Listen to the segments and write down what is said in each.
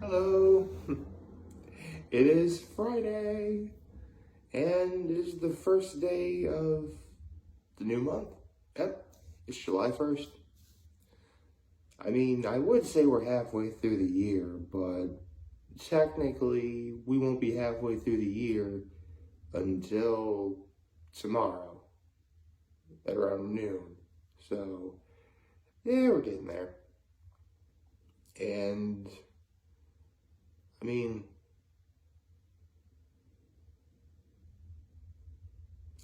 Hello. It is Friday, and it is the first day of the new month. Yep, it's July 1st. I mean, I would say we're halfway through the year, but technically, we won't be halfway through the year until tomorrow at around noon. So, yeah, we're getting there. And, I mean,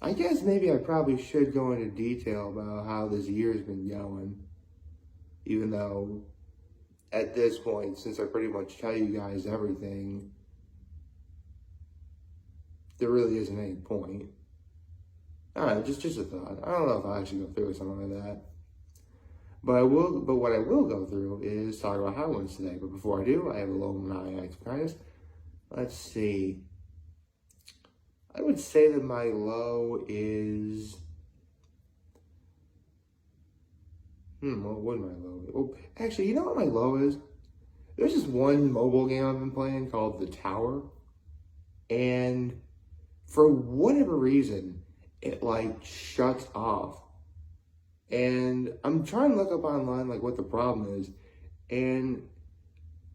I guess maybe I probably should go into detail about how this year's been going, even though at this point, since I pretty much tell you guys everything, there really isn't any point. I don't know, just a thought. I don't know if I should go through with something like that. But what I will go through is talk about how ones today. But before I do, I have a little nine act of kindness. Let's see. I would say that my low is. What would my low be? Well, actually, you know what my low is? There's this one mobile game I've been playing called The Tower. And for whatever reason, it like shuts off. And I'm trying to look up online like what the problem is. And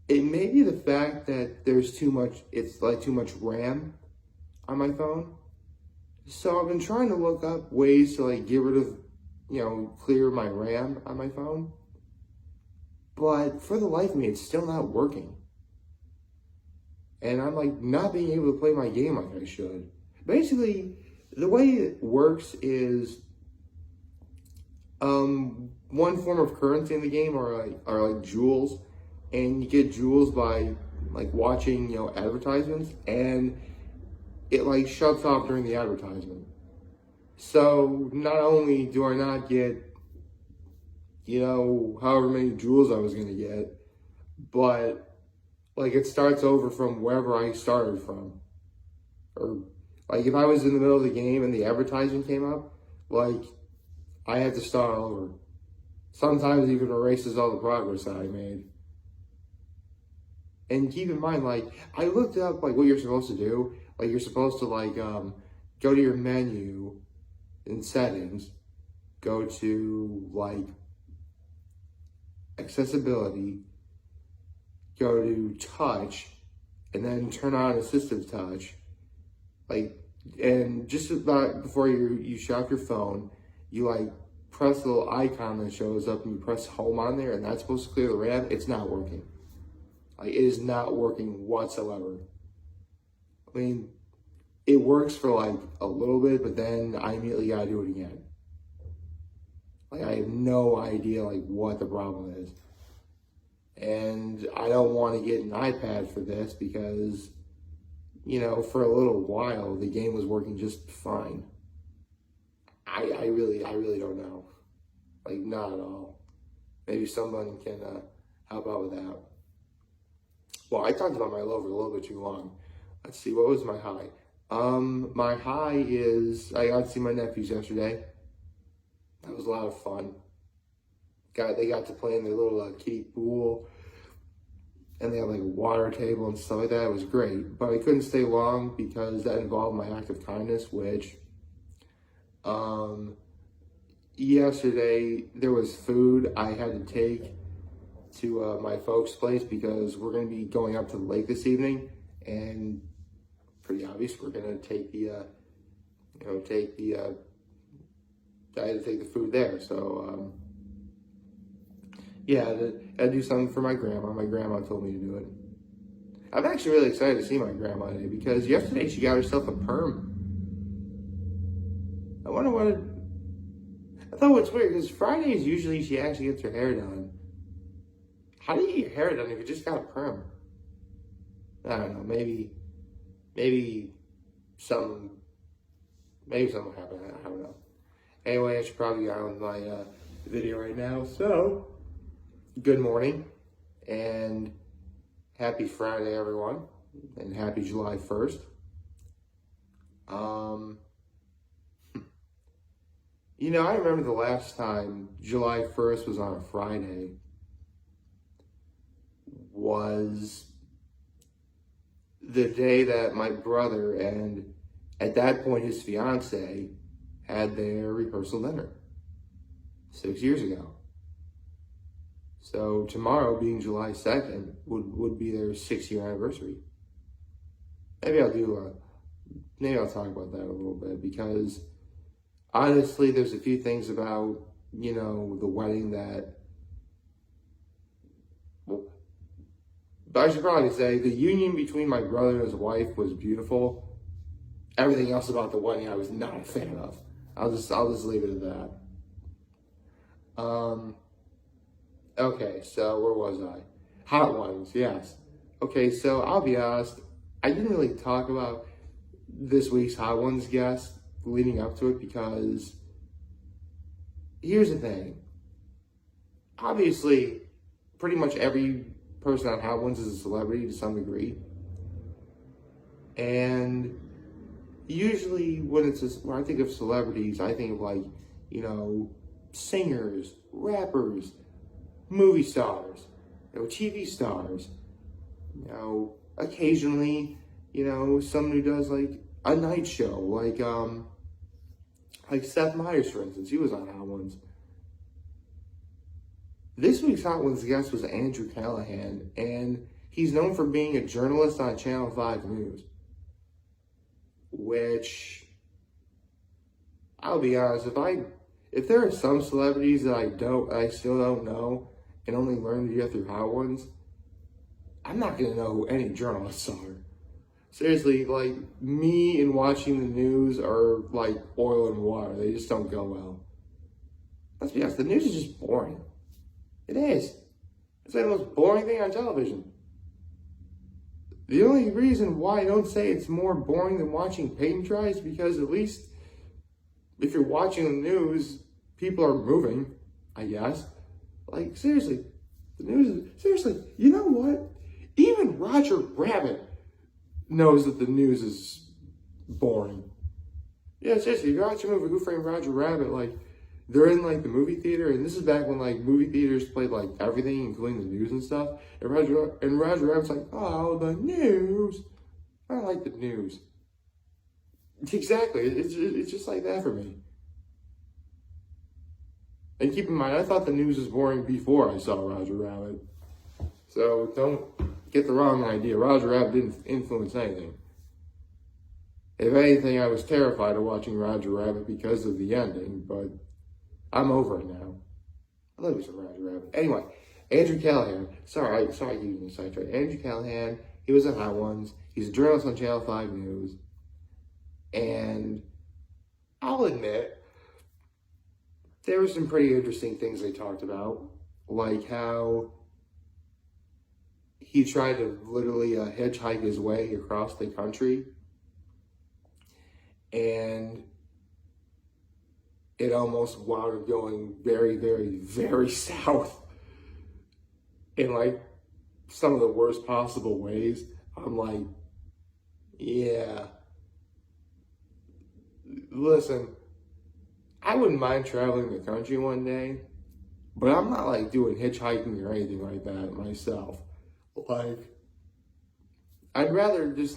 it may be the fact that there's too much, it's like too much RAM on my phone. So I've been trying to look up ways to like get rid of, clear my RAM on my phone. But for the life of me, it's still not working. And I'm like not being able to play my game like I should. Basically, the way it works is one form of currency in the game are like jewels, and you get jewels by like watching advertisements, and it like shuts off during the advertisement. So not only do I not get however many jewels I was gonna get, but like it starts over from wherever I started from. Or like if I was in the middle of the game and the advertisement came up, like I had to start all over. Sometimes it even erases all the progress that I made. And keep in mind, like, I looked up, like, what you're supposed to do. Like, you're supposed to, like, go to your menu in settings, go to, like, accessibility, go to touch, and then turn on assistive touch. Like, and just about before you shut off your phone, you like press the little icon that shows up and you press home on there, and that's supposed to clear the RAM. It's not working. Like, it is not working whatsoever. I mean, it works for like a little bit, but then I immediately gotta do it again. Like, I have no idea like what the problem is. And I don't want to get an iPad for this because, for a little while the game was working just fine. I really don't know. Like, not at all. Maybe someone can help out with that. Well, I talked about my low for a little bit too long. Let's see, what was my high? My high is I got to see my nephews yesterday. That was a lot of fun. They got to play in their little kiddie pool, and they had like a water table and stuff like that. It was great, but I couldn't stay long because that involved my act of kindness, which yesterday there was food I had to take to my folks' place because we're going to be going up to the lake this evening, and pretty obvious we're going to take I had to take the food there. So yeah, I had to do something for my grandma. My grandma told me to do it. I'm actually really excited to see my grandma today because yesterday she got herself a perm. I wonder what I thought what's weird because Fridays usually she actually gets her hair done. How do you get your hair done if you just got a perm? I don't know. Maybe something happened. I don't know. Anyway, I should probably get on with my video right now. So, good morning and happy Friday, everyone, and happy July 1st. I remember the last time July 1st was on a Friday was the day that my brother and at that point his fiance had their rehearsal dinner 6 years ago. So tomorrow, being July 2nd, would be their 6-year anniversary. Maybe I'll talk about that a little bit, because honestly, there's a few things about, the wedding that, but I should probably say the union between my brother and his wife was beautiful. Everything else about the wedding I was not a fan of. I'll just leave it at that. Okay, so where was I? Hot Ones, yes. Okay, so I'll be honest, I didn't really talk about this week's Hot Ones guest leading up to it, because here's the thing. Obviously, pretty much every person on Hot Ones is a celebrity to some degree. And usually when when I think of celebrities, I think of singers, rappers, movie stars, TV stars, occasionally, someone who does a night show, like Seth Meyers, for instance. He was on Hot Ones. This week's Hot Ones guest was Andrew Callahan, and he's known for being a journalist on Channel 5 News, which, I'll be honest, if there are some celebrities that I still don't know and only learned to get through Hot Ones, I'm not going to know who any journalists are. Seriously, me and watching the news are like oil and water. They just don't go well. Let's be honest, the news is just boring. It is. It's the most boring thing on television. The only reason why I don't say it's more boring than watching paint dry is because at least if you're watching the news, people are moving, I guess. Seriously, the news is, seriously, you know what? Even Roger Rabbit knows that the news is boring. Yeah, seriously, if you watch a movie, Who Framed Roger Rabbit, they're in the movie theater, and this is back when movie theaters played everything, including the news and stuff. And Roger Rabbit's like, oh, the news. I don't like the news. Exactly, it's just like that for me. And keep in mind, I thought the news was boring before I saw Roger Rabbit. So don't get the wrong idea. Roger Rabbit didn't influence anything. If anything, I was terrified of watching Roger Rabbit because of the ending, but I'm over it now. I love me some Roger Rabbit. Anyway, Andrew Callahan. Sorry, I gave you the sidetrack. Andrew Callahan, he was on Hot Ones. He's a journalist on Channel 5 News. And I'll admit, there were some pretty interesting things they talked about, like how he tried to literally hitchhike his way across the country, and it almost wound up going very, very, very south in some of the worst possible ways. I'm like, yeah. Listen, I wouldn't mind traveling the country one day, but I'm not doing hitchhiking or anything like that myself. I'd rather just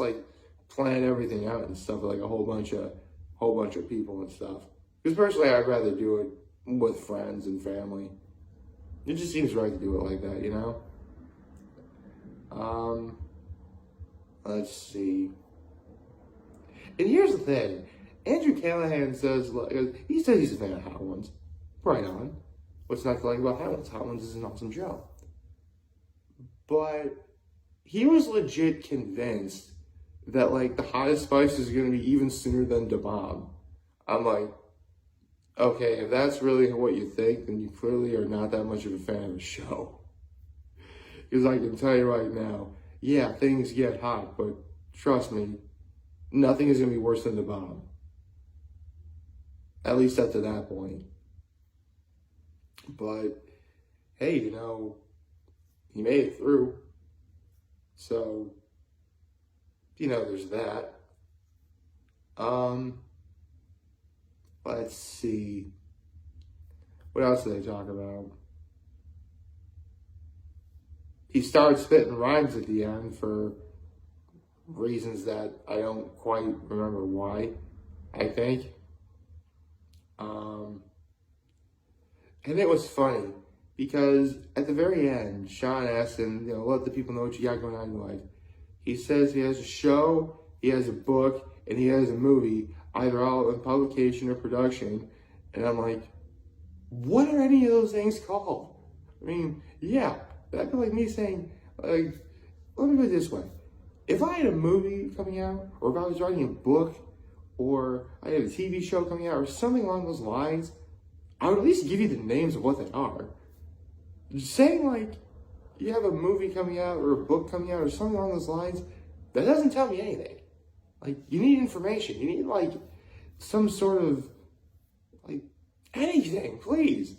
plan everything out and stuff with a whole bunch of people and stuff. Because personally, I'd rather do it with friends and family. It just seems right to do it like that, Let's see. And here's the thing. Andrew Callahan says, he says he's a fan of Hot Ones. Right on. What's not to like about Hot Ones? Hot Ones is an awesome show. But he was legit convinced that the hottest spice is going to be even sooner than Da Bomb. I'm like, okay, if that's really what you think, then you clearly are not that much of a fan of the show. Because I can tell you right now, yeah, things get hot, but trust me, nothing is going to be worse than Da Bomb. At least up to that point. But, hey, he made it through. So, there's that. Let's see. What else did they talk about? He started spitting rhymes at the end for reasons that I don't quite remember why, I think. And it was funny because at the very end, Sean asked him, let the people know what you got going on in your life. He says he has a show, he has a book, and he has a movie, either all in publication or production. And I'm like, what are any of those things called? I mean, yeah, that'd be like me saying, like, let me put it this way. If I had a movie coming out, or if I was writing a book, or I had a TV show coming out, or something along those lines, I would at least give you the names of what they are. Saying, like, you have a movie coming out, or a book coming out, or something along those lines, that doesn't tell me anything. Like, you need information. You need, like, some sort of, like, anything, please.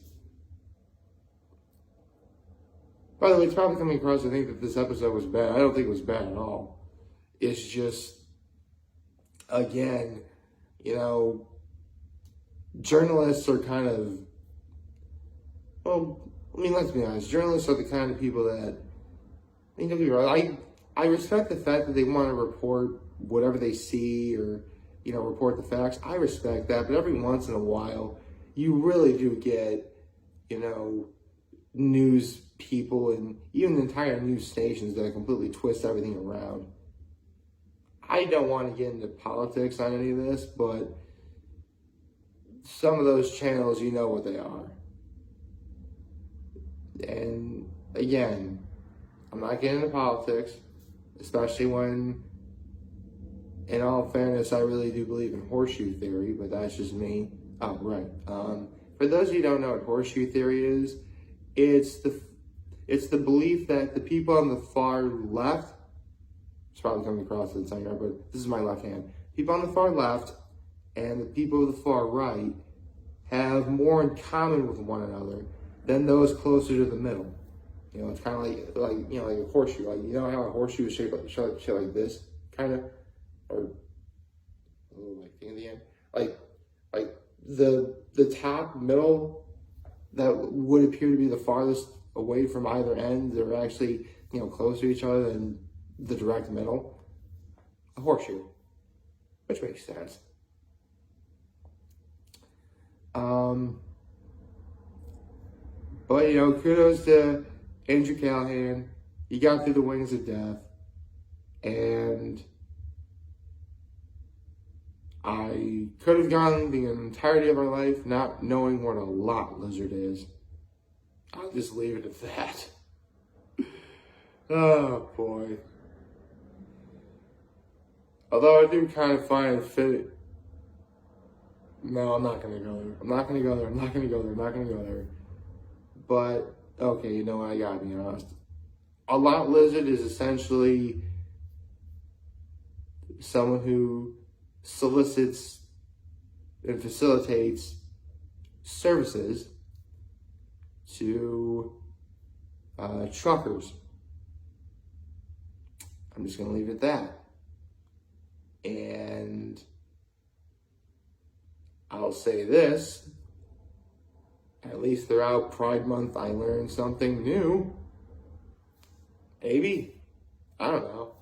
By the way, it's probably coming across, I think, that this episode was bad. I don't think it was bad at all. It's just, again, journalists are kind of, well, I mean, let's be honest. Journalists are the kind of people that, don't get me wrong, I respect the fact that they want to report whatever they see or, report the facts. I respect that, but every once in a while, you really do get, news people and even entire news stations that completely twist everything around. I don't want to get into politics on any of this, but some of those channels, you know what they are. And again, I'm not getting into politics, especially when, in all fairness, I really do believe in horseshoe theory, but that's just me. Oh, right. For those of you who don't know what horseshoe theory is, it's the belief that the people on the far left, it's probably coming across at the same time, but this is my left hand. People on the far left and the people of the far right have more in common with one another than those closer to the middle. It's kind of like a horseshoe. Like, how a horseshoe is shaped like this, kind of, or a little like thing at the end. Like the top middle that would appear to be the farthest away from either end, they're actually closer to each other than the direct middle. A horseshoe, which makes sense. But kudos to Andrew Callahan. He got through the wings of death, and I could have gone the entirety of my life not knowing what a lot lizard is. I'll just leave it at that. Oh boy. Although I do kind of find it fit. No, I'm not gonna go there. I'm not gonna go there. But okay, I gotta be honest. A lot lizard is essentially someone who solicits and facilitates services to truckers. I'm just going to leave it at that. And I'll say this, at least throughout Pride Month, I learned something new. Maybe. I don't know.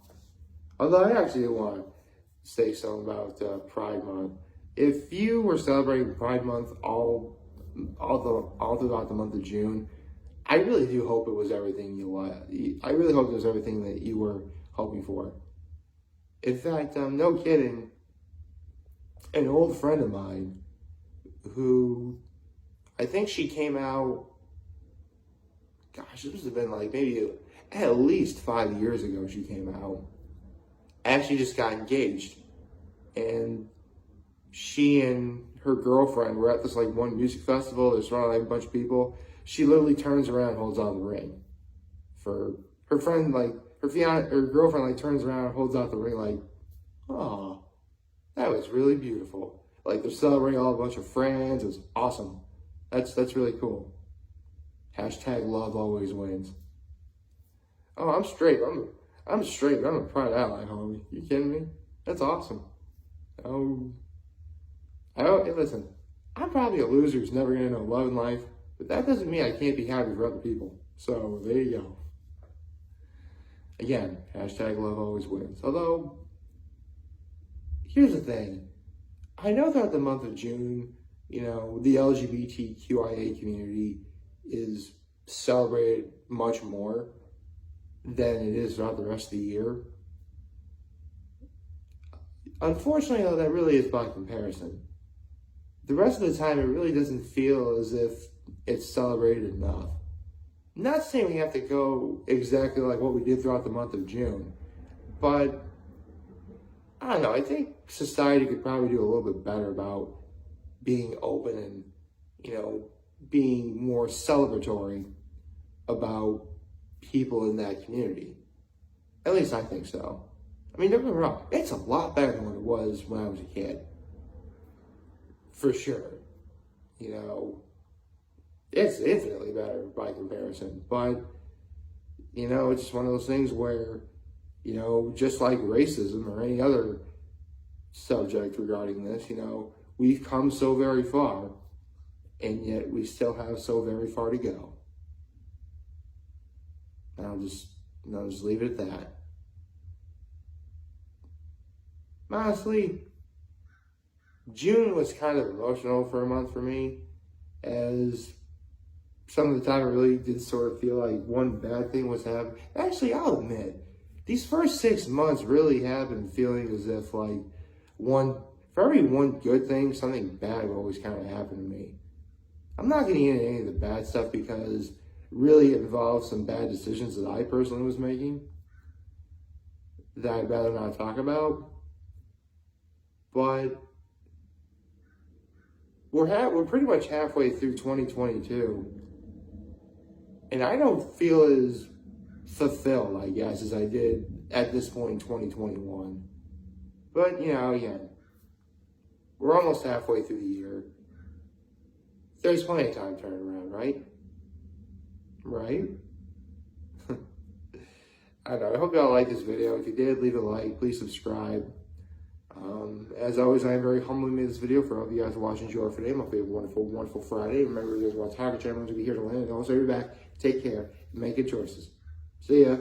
Although I actually want to say something about Pride Month. If you were celebrating Pride Month all throughout the month of June, I really do hope it was everything you wanted. I really hope it was everything that you were hoping for. In fact, no kidding, an old friend of mine who, I think she came out, gosh, this must have been like maybe at least 5 years ago she came out. Actually just got engaged. And she and her girlfriend were at this like one music festival. There's surrounded like a bunch of people. She literally turns around and holds on the ring. For her friend, like her girlfriend like turns around and holds out the ring like, oh, that was really beautiful. Like they're celebrating all a bunch of friends. It was awesome. That's really cool. Hashtag love always wins. Oh, I'm straight. I'm straight. I'm a Pride ally, homie. You kidding me? That's awesome. Hey, listen, I'm probably a loser who's never gonna know love in life, but that doesn't mean I can't be happy for other people. So there you go. again, hashtag love always wins. Although, here's the thing. I know that the month of June, the LGBTQIA community is celebrated much more than it is throughout the rest of the year. Unfortunately, though, that really is by comparison. The rest of the time, it really doesn't feel as if it's celebrated enough. I'm not saying we have to go exactly like what we did throughout the month of June, but I don't know, I think society could probably do a little bit better about being open and, being more celebratory about people in that community. At least I think so. I mean, don't get me wrong, it's a lot better than what it was when I was a kid. For sure. It's infinitely better by comparison. But, it's just one of those things where, just like racism or any other subject regarding this, we've come so very far, and yet we still have so very far to go. And I'll just leave it at that. Honestly, June was kind of emotional for a month for me, as some of the time I really did sort of feel like one bad thing was happening. Actually, I'll admit, these first 6 months really have been feeling as if like for every one good thing, something bad will always kind of happen to me. I'm not getting into any of the bad stuff because really it involves some bad decisions that I personally was making that I'd rather not talk about. But we're pretty much halfway through 2022, and I don't feel as fulfilled, I guess, as I did at this point in 2021. But, again, we're almost halfway through the year. There's plenty of time to turn around, right? Right? I don't know. I hope y'all liked this video. If you did, leave a like. Please subscribe. As always, I am very humbly made this video for all of you guys watching Joe for today. I hope you have a wonderful, wonderful Friday. Remember, you guys want Target Channel to be here to land. Also, you're back. Take care. Make good choices. See ya.